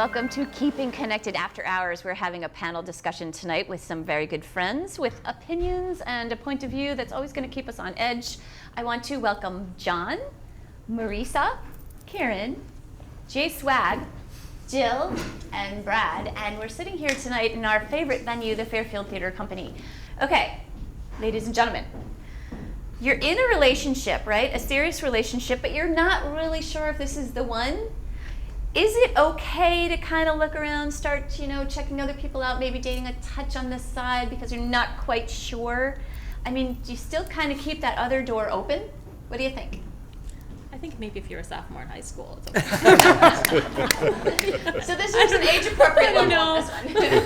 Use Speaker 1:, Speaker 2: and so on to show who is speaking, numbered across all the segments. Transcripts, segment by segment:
Speaker 1: welcome to Keeping Connected After Hours. We're having a panel discussion tonight with some very good friends with opinions and a point of view that's always going to keep us on edge. I want to welcome John, Marisa, Karen, Jay Swag, Jill, and Brad. And we're sitting here tonight in our favorite venue, the Fairfield Theater Company. Okay, ladies and gentlemen, you're in a relationship, right? A serious relationship, but you're not really sure if this is the one. Is it okay to kind of look around, start, checking other people out, maybe dating a touch on the side because you're not quite sure? I mean, do you still kind of keep that other door open? What do you think?
Speaker 2: I think maybe if you're a sophomore in high school, it's okay.
Speaker 1: So this is an age-appropriate one.
Speaker 2: No.
Speaker 1: This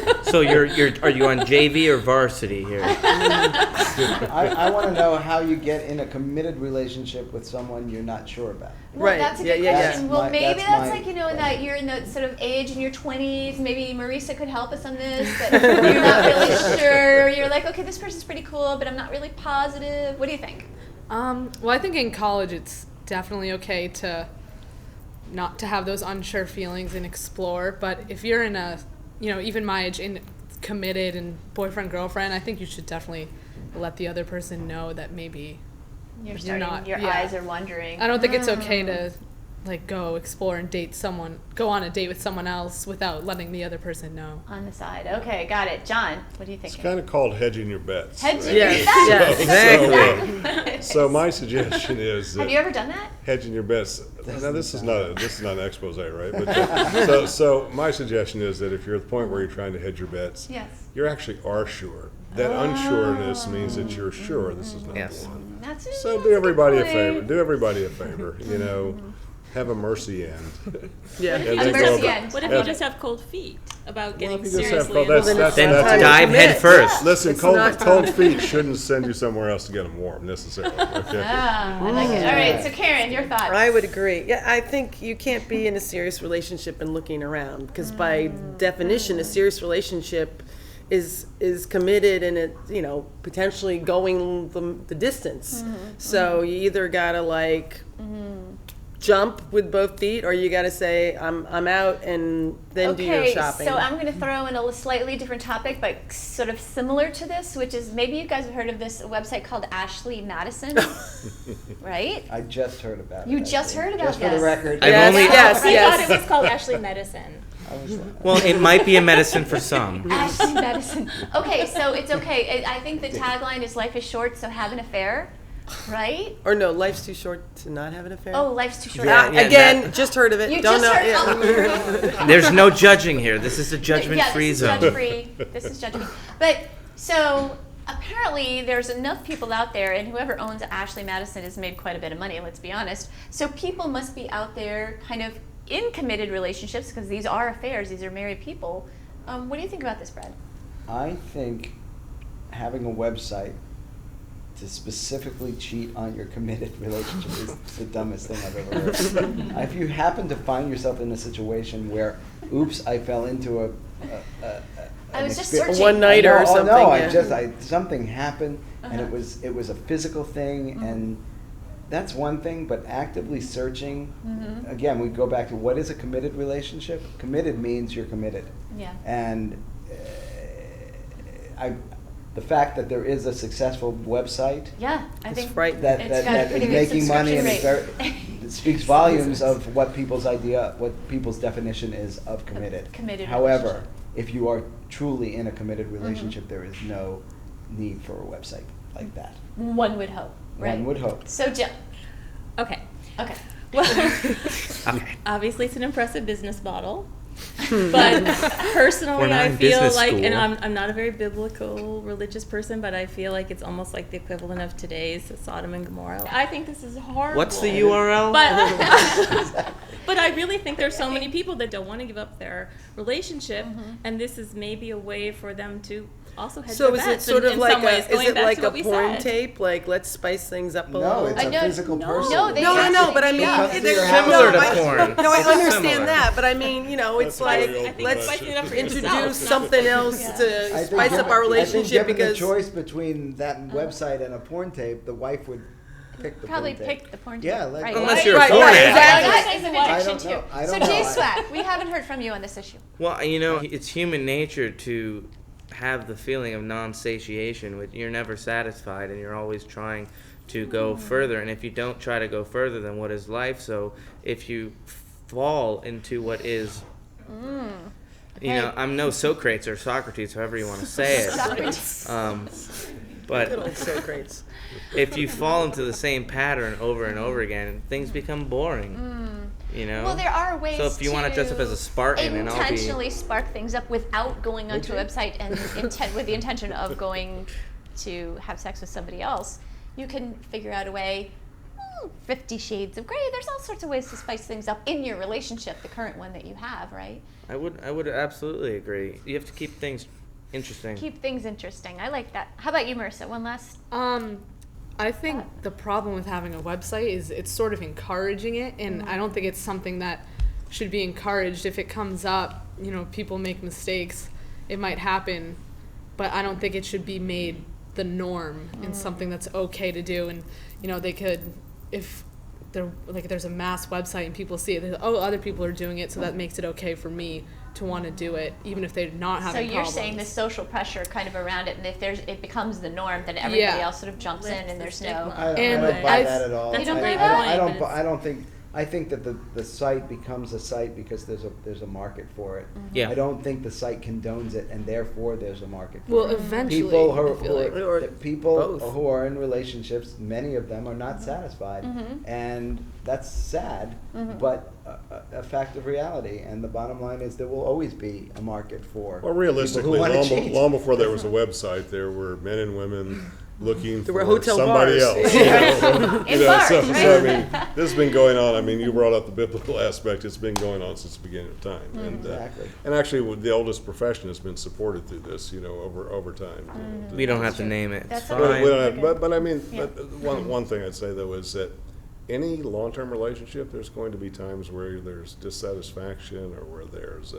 Speaker 1: one.
Speaker 3: So are you on JV or varsity here?
Speaker 4: I want to know how you get in a committed relationship with someone you're not sure about.
Speaker 1: Well,
Speaker 5: Right.
Speaker 1: that's a good
Speaker 5: Yeah.
Speaker 1: question. Well, maybe that's
Speaker 4: my
Speaker 1: like, in
Speaker 4: point.
Speaker 1: that you're in the sort of age in your 20s. Maybe Marisa could help us on this, but you're not really sure. You're like, okay, this person's pretty cool, but I'm not really positive. What do you think?
Speaker 5: Well, I think in college it's definitely okay to not to have those unsure feelings and explore. But if you're in a, even my age, in committed and boyfriend girlfriend, I think you should definitely let the other person know that maybe
Speaker 1: You're
Speaker 5: you're
Speaker 1: starting,
Speaker 5: not.
Speaker 1: your eyes are wandering.
Speaker 5: I don't think it's okay to go explore and go on a date with someone else without letting the other person know.
Speaker 1: On the side. Okay, got it. John, what do you think?
Speaker 6: It's kind of called hedging your bets.
Speaker 1: Hedging
Speaker 6: right?
Speaker 1: your bets.
Speaker 3: Exactly.
Speaker 6: So my suggestion is that
Speaker 1: Have you ever done that?
Speaker 6: hedging your bets. Now this is not an expose, right? But so my suggestion is that if you're at the point where you're trying to hedge your bets,
Speaker 1: Yes.
Speaker 6: you actually are sure. That unsureness means that you're sure this is not
Speaker 3: Yes.
Speaker 6: the one.
Speaker 1: That's
Speaker 6: So
Speaker 1: that's
Speaker 6: do everybody a
Speaker 1: good
Speaker 6: favor.
Speaker 1: point.
Speaker 6: Do everybody a favor. Have a mercy end.
Speaker 5: Yeah.
Speaker 6: And
Speaker 1: A
Speaker 6: then go
Speaker 1: mercy
Speaker 6: about-
Speaker 1: end.
Speaker 2: What if you just have cold feet about getting
Speaker 6: if you just have
Speaker 2: seriously
Speaker 6: cold-
Speaker 2: involved?
Speaker 3: Then
Speaker 4: That's
Speaker 3: dive head first.
Speaker 6: Listen,
Speaker 5: It's
Speaker 6: cold
Speaker 5: not-
Speaker 6: feet shouldn't send you somewhere else to get them warm necessarily. Okay.
Speaker 1: Ah, I like it. All right, so Karen, your thoughts?
Speaker 7: I would agree. Yeah, I think you can't be in a serious relationship and looking around because by definition, a serious relationship is committed and it potentially going the distance. So you either gotta jump with both feet or you gotta say I'm out and then do your shopping.
Speaker 1: So I'm going to throw in a slightly different topic, but sort of similar to this, which is maybe you guys have heard of this website called Ashley Madison, right?
Speaker 4: I just heard about it.
Speaker 1: You just heard about
Speaker 4: Just for
Speaker 1: this?
Speaker 4: the record.
Speaker 3: I've only-
Speaker 7: yes.
Speaker 2: I thought it was called Ashley Medicine.
Speaker 4: I was like,
Speaker 3: Well, it might be a medicine for some.
Speaker 1: Ashley Madison. Okay, so it's okay. I think the tagline is "Life is short, so have an affair," right?
Speaker 7: Or no, life's too short to not have an affair.
Speaker 1: Oh, life's too short.
Speaker 3: Yeah, yeah.
Speaker 7: Again, just heard of it.
Speaker 1: You
Speaker 7: Don't
Speaker 1: just
Speaker 7: know.
Speaker 1: heard.
Speaker 7: yeah.
Speaker 1: Oh.
Speaker 3: There's no judging here. This is a judgment-free
Speaker 1: This is
Speaker 3: zone.
Speaker 1: judge-free. This is judgment. But so apparently there's enough people out there, and whoever owns Ashley Madison has made quite a bit of money, let's be honest. So people must be out there kind of in committed relationships because these are affairs, these are married people. What do you think about this, Brad?
Speaker 4: I think having a website to specifically cheat on your committed relationship is the dumbest thing I've ever heard. If you happen to find yourself in a situation where, oops, I fell into
Speaker 1: I was just
Speaker 4: experience-
Speaker 1: searching.
Speaker 7: One-nighter or something.
Speaker 4: No,
Speaker 7: yeah.
Speaker 4: something happened, and
Speaker 1: Uh-huh.
Speaker 4: it was a physical thing, and that's one thing. But actively searching, again, we go back to what is a committed relationship. Committed means you're committed,
Speaker 1: Yeah.
Speaker 4: and the fact that there is a successful website
Speaker 1: Yeah, I
Speaker 7: It's
Speaker 1: think
Speaker 7: frightening.
Speaker 4: that
Speaker 1: It's got a
Speaker 4: that
Speaker 1: pretty
Speaker 4: is
Speaker 1: good
Speaker 4: making money and it's
Speaker 1: subscription
Speaker 4: very, it speaks volumes of what people's definition is of committed.
Speaker 1: Committed
Speaker 4: However,
Speaker 1: relationship.
Speaker 4: if you are truly in a committed relationship, there is no need for a website like that.
Speaker 1: one would hope, right?
Speaker 4: One would hope.
Speaker 1: So Jill.
Speaker 2: Okay.
Speaker 1: Okay.
Speaker 2: Well,
Speaker 3: Okay.
Speaker 2: obviously it's an impressive business model. But personally,
Speaker 3: We're not
Speaker 2: I
Speaker 3: in
Speaker 2: feel
Speaker 3: business
Speaker 2: like,
Speaker 3: school.
Speaker 2: and I'm not a very biblical religious person, but I feel like it's almost like the equivalent of today's Sodom and Gomorrah. I think this is horrible.
Speaker 3: What's the URL?
Speaker 2: But I really think there's so many people that don't want to give up their relationship, and this is maybe a way for them to also hedge
Speaker 7: So
Speaker 2: their
Speaker 7: is it
Speaker 2: bets
Speaker 7: sort of
Speaker 2: in
Speaker 7: like
Speaker 2: some ways,
Speaker 7: is
Speaker 2: going
Speaker 7: it
Speaker 2: back
Speaker 7: like
Speaker 2: to
Speaker 7: a
Speaker 2: what we
Speaker 7: porn
Speaker 2: said.
Speaker 7: tape? Like let's spice things up a
Speaker 4: No,
Speaker 7: little.
Speaker 4: it's a
Speaker 1: know-
Speaker 4: physical person.
Speaker 1: No, they
Speaker 7: No, I know, but I mean,
Speaker 4: Comes to
Speaker 7: there's
Speaker 4: your house.
Speaker 3: Similar to
Speaker 7: I-
Speaker 3: porn.
Speaker 7: No, I
Speaker 3: It's
Speaker 7: understand
Speaker 3: similar.
Speaker 7: that, but I mean, it's
Speaker 6: That's
Speaker 7: like
Speaker 6: very
Speaker 2: I think
Speaker 7: let's
Speaker 2: spicing it up for
Speaker 7: introduce
Speaker 2: yourself,
Speaker 7: something else
Speaker 2: Yeah.
Speaker 7: to spice up our
Speaker 4: I think
Speaker 7: relationship
Speaker 4: given
Speaker 7: because
Speaker 4: the choice between that website and a porn tape, the wife would pick the
Speaker 1: Probably
Speaker 4: porn
Speaker 1: pick
Speaker 4: tag.
Speaker 1: the porn
Speaker 4: Yeah,
Speaker 1: tag.
Speaker 4: like
Speaker 1: Right.
Speaker 3: Unless you're a
Speaker 7: Right,
Speaker 3: porn
Speaker 7: right,
Speaker 3: addict.
Speaker 7: exactly.
Speaker 1: That is an
Speaker 4: I
Speaker 1: addiction
Speaker 4: don't know.
Speaker 1: too.
Speaker 4: I
Speaker 1: So
Speaker 4: don't know.
Speaker 1: G-Swag, we haven't heard from you on this issue.
Speaker 3: Well, it's human nature to have the feeling of non-satiation, which you're never satisfied and you're always trying to go further. And if you don't try to go further, then what is life? So if you fall into what is, I'm no Socrates or Socrates, however you want to say it.
Speaker 7: Good old
Speaker 3: But
Speaker 7: Socrates.
Speaker 3: if you fall into the same pattern over and over again, things become boring.
Speaker 1: Well, there are ways
Speaker 3: So if you want to dress up as a Spartan and I'll be
Speaker 1: intentionally spark things up without going onto a website and with the intention of going to have sex with somebody else, you can figure out a way. 50 Shades of Grey. There's all sorts of ways to spice things up in your relationship, the current one that you have, right?
Speaker 3: I would absolutely agree. You have to keep things interesting.
Speaker 1: Keep things interesting. I like that. How about you, Marissa? One last.
Speaker 5: I think the problem with having a website is it's sort of encouraging it, and I don't think it's something that should be encouraged. If it comes up, people make mistakes, it might happen, but I don't think it should be made the norm and something that's okay to do. And they could, if there's a mass website and people see it, other people are doing it, so that makes it okay for me to want to do it, even if they're not having
Speaker 1: So you're
Speaker 5: problems.
Speaker 1: saying the social pressure kind of around it, and if it becomes the norm, then everybody else sort of jumps in, and there's no.
Speaker 4: I
Speaker 5: And
Speaker 4: don't buy that at all.
Speaker 1: You don't buy
Speaker 4: I
Speaker 1: that?
Speaker 4: don't. I don't think. I think that the site becomes a site because there's a market for it.
Speaker 3: Yeah.
Speaker 4: I don't think the site condones it, and therefore there's a market for
Speaker 5: Well,
Speaker 4: it.
Speaker 5: eventually,
Speaker 4: People
Speaker 5: I feel like.
Speaker 7: Or both.
Speaker 4: who are in relationships, many of them are not satisfied, and that's sad, but a fact of reality. And the bottom line is there will always be a market for.
Speaker 6: Well,
Speaker 4: people
Speaker 6: realistically,
Speaker 4: who wanna cheat.
Speaker 6: long before there was a website, there were men and women looking
Speaker 7: There were
Speaker 6: for
Speaker 7: hotel
Speaker 6: somebody
Speaker 7: bars.
Speaker 6: else.
Speaker 1: In bars,
Speaker 6: so
Speaker 1: right?
Speaker 6: I mean, this has been going on. I mean, you brought up the biblical aspect. It's been going on since the beginning of time,
Speaker 4: Exactly.
Speaker 6: and actually, the oldest profession has been supported through this. over time.
Speaker 3: We don't have to name it. It's
Speaker 1: That's
Speaker 6: We don't
Speaker 3: fine.
Speaker 6: have, but I mean,
Speaker 1: Yeah.
Speaker 6: one thing I'd say though is that any long-term relationship, there's going to be times where there's dissatisfaction or where there's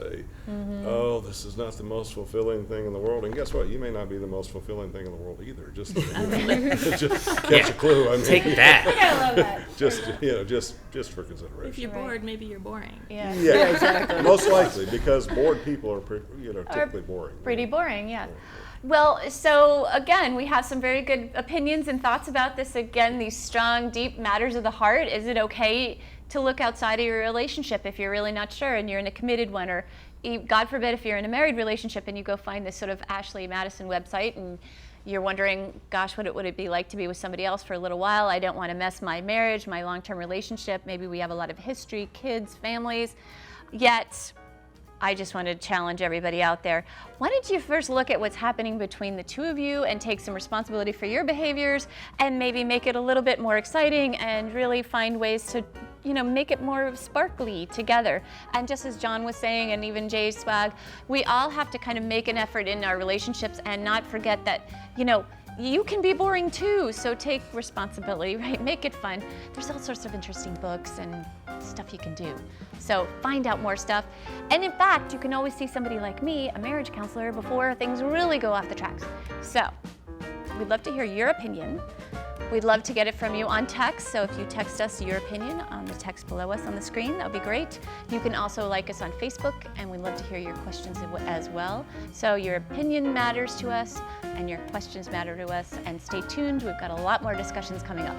Speaker 6: oh, this is not the most fulfilling thing in the world. And guess what? You may not be the most fulfilling thing in the world either. Just catch a clue. I mean,
Speaker 3: Take that.
Speaker 1: I love that.
Speaker 6: just for consideration.
Speaker 2: If you're bored, maybe you're boring.
Speaker 1: Yeah.
Speaker 6: Yeah, exactly. Most likely, because bored people are typically boring.
Speaker 1: Pretty boring, yeah. Well, so again, we have some very good opinions and thoughts about this. Again, these strong, deep matters of the heart. Is it okay to look outside of your relationship if you're really not sure and you're in a committed one? Or God forbid, if you're in a married relationship and you go find this sort of Ashley Madison website and you're wondering, gosh, what would it be like to be with somebody else for a little while? I don't want to mess my marriage, my long-term relationship. Maybe we have a lot of history, kids, families. Yet, I just want to challenge everybody out there. Why don't you first look at what's happening between the two of you and take some responsibility for your behaviors and maybe make it a little bit more exciting and really find ways to, make it more sparkly together. And just as John was saying, and even Jay's swag, we all have to kind of make an effort in our relationships and not forget that, you can be boring too, so take responsibility, right? Make it fun. There's all sorts of interesting books and stuff you can do. So find out more stuff. And in fact, you can always see somebody like me, a marriage counselor, before things really go off the tracks. So we'd love to hear your opinion. We'd love to get it from you on text. So if you text us your opinion on the text below us on the screen, that would be great. You can also like us on Facebook, and we'd love to hear your questions as well. So your opinion matters to us, and your questions matter to us. And stay tuned. We've got a lot more discussions coming up.